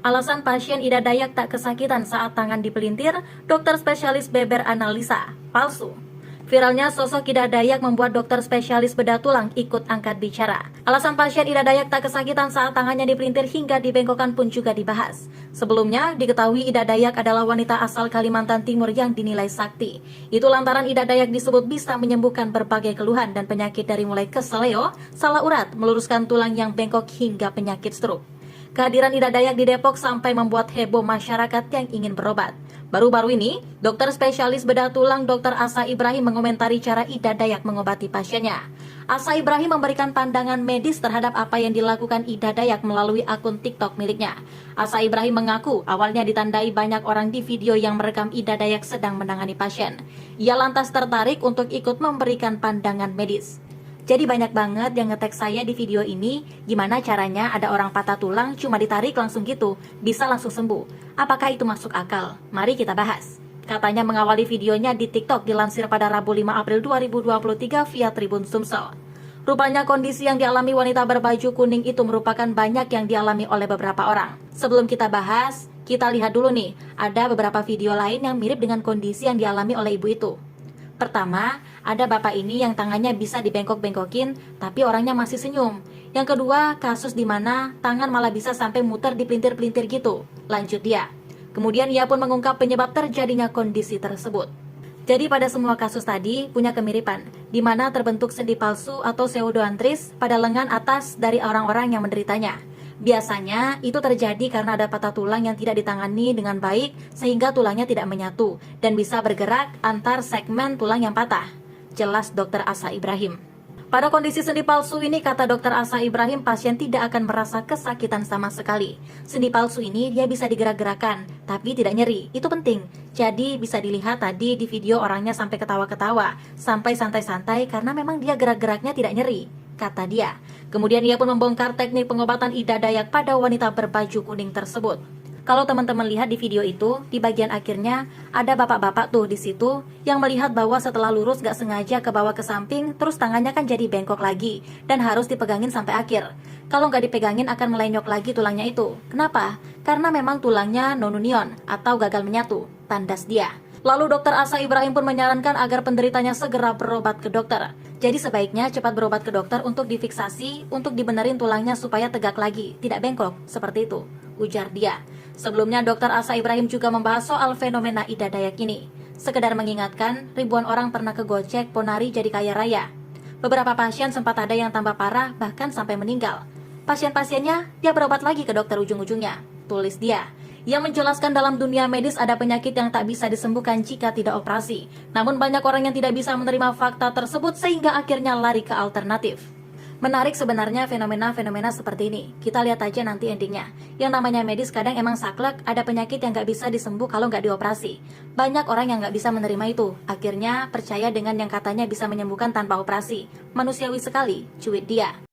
Alasan pasien Ida Dayak tak kesakitan saat tangan dipelintir, dokter spesialis beber analisa, palsu. Viralnya sosok Ida Dayak membuat dokter spesialis bedah tulang ikut angkat bicara. Alasan pasien Ida Dayak tak kesakitan saat tangannya dipelintir hingga dibengkokkan pun juga dibahas. Sebelumnya, diketahui Ida Dayak adalah wanita asal Kalimantan Timur yang dinilai sakti. Itu lantaran Ida Dayak disebut bisa menyembuhkan berbagai keluhan dan penyakit dari mulai keseleo, salah urat, meluruskan tulang yang bengkok hingga penyakit stroke. Kehadiran Ida Dayak di Depok sampai membuat heboh masyarakat yang ingin berobat. Baru-baru ini, dokter spesialis bedah tulang Dr. Asa Ibrahim mengomentari cara Ida Dayak mengobati pasiennya. Asa Ibrahim memberikan pandangan medis terhadap apa yang dilakukan Ida Dayak melalui akun TikTok miliknya. Asa Ibrahim mengaku awalnya ditandai banyak orang di video yang merekam Ida Dayak sedang menangani pasien. Ia lantas tertarik untuk ikut memberikan pandangan medis. Jadi banyak banget yang nge-tag saya di video ini, gimana caranya ada orang patah tulang cuma ditarik langsung gitu, bisa langsung sembuh. Apakah itu masuk akal? Mari kita bahas. Katanya mengawali videonya di TikTok dilansir pada Rabu 5 April 2023 via Tribun Sumsel. Rupanya kondisi yang dialami wanita berbaju kuning itu merupakan banyak yang dialami oleh beberapa orang. Sebelum kita bahas, kita lihat dulu nih, ada beberapa video lain yang mirip dengan kondisi yang dialami oleh ibu itu. Pertama, ada bapak ini yang tangannya bisa dibengkok-bengkokin, tapi orangnya masih senyum. Yang kedua, kasus di mana tangan malah bisa sampai muter di pelintir-pelintir gitu. Lanjut dia. Kemudian ia pun mengungkap penyebab terjadinya kondisi tersebut. Jadi pada semua kasus tadi punya kemiripan, di mana terbentuk sendi palsu atau pseudoantris pada lengan atas dari orang-orang yang menderitanya. Biasanya itu terjadi karena ada patah tulang yang tidak ditangani dengan baik sehingga tulangnya tidak menyatu dan bisa bergerak antar segmen tulang yang patah. Jelas Dr. Asa Ibrahim. Pada kondisi sendi palsu ini, kata Dr. Asa Ibrahim, pasien tidak akan merasa kesakitan sama sekali. Sendi palsu ini dia bisa digerak-gerakan, tapi tidak nyeri. Itu penting. Jadi bisa dilihat tadi di video orangnya sampai ketawa-ketawa, sampai santai-santai karena memang dia gerak-geraknya tidak nyeri, kata dia. Kemudian ia pun membongkar teknik pengobatan Ida Dayak pada wanita berbaju kuning tersebut. Kalau teman-teman lihat di video itu, di bagian akhirnya ada bapak-bapak tuh di situ yang melihat bahwa setelah lurus gak sengaja ke bawah ke samping, terus tangannya kan jadi bengkok lagi dan harus dipegangin sampai akhir. Kalau nggak dipegangin akan melenyok lagi tulangnya itu. Kenapa? Karena memang tulangnya non-union atau gagal menyatu, tandas dia. Lalu Dr. Asa Ibrahim pun menyarankan agar penderitanya segera berobat ke dokter. Jadi sebaiknya cepat berobat ke dokter untuk difiksasi, untuk dibenerin tulangnya supaya tegak lagi, tidak bengkok, seperti itu, ujar dia. Sebelumnya Dr. Asa Ibrahim juga membahas soal fenomena Ida Dayak ini. Sekedar mengingatkan, ribuan orang pernah kegocek ponari jadi kaya raya. Beberapa pasien sempat ada yang tambah parah, bahkan sampai meninggal. Pasien-pasiennya, dia berobat lagi ke dokter ujung-ujungnya, tulis dia. Ia menjelaskan dalam dunia medis ada penyakit yang tak bisa disembuhkan jika tidak operasi. Namun banyak orang yang tidak bisa menerima fakta tersebut sehingga akhirnya lari ke alternatif. Menarik sebenarnya fenomena-fenomena seperti ini. Kita lihat aja nanti endingnya. Yang namanya medis kadang emang saklek, ada penyakit yang gak bisa disembuh kalau gak dioperasi. Banyak orang yang gak bisa menerima itu. Akhirnya percaya dengan yang katanya bisa menyembuhkan tanpa operasi. Manusiawi sekali, cuit dia.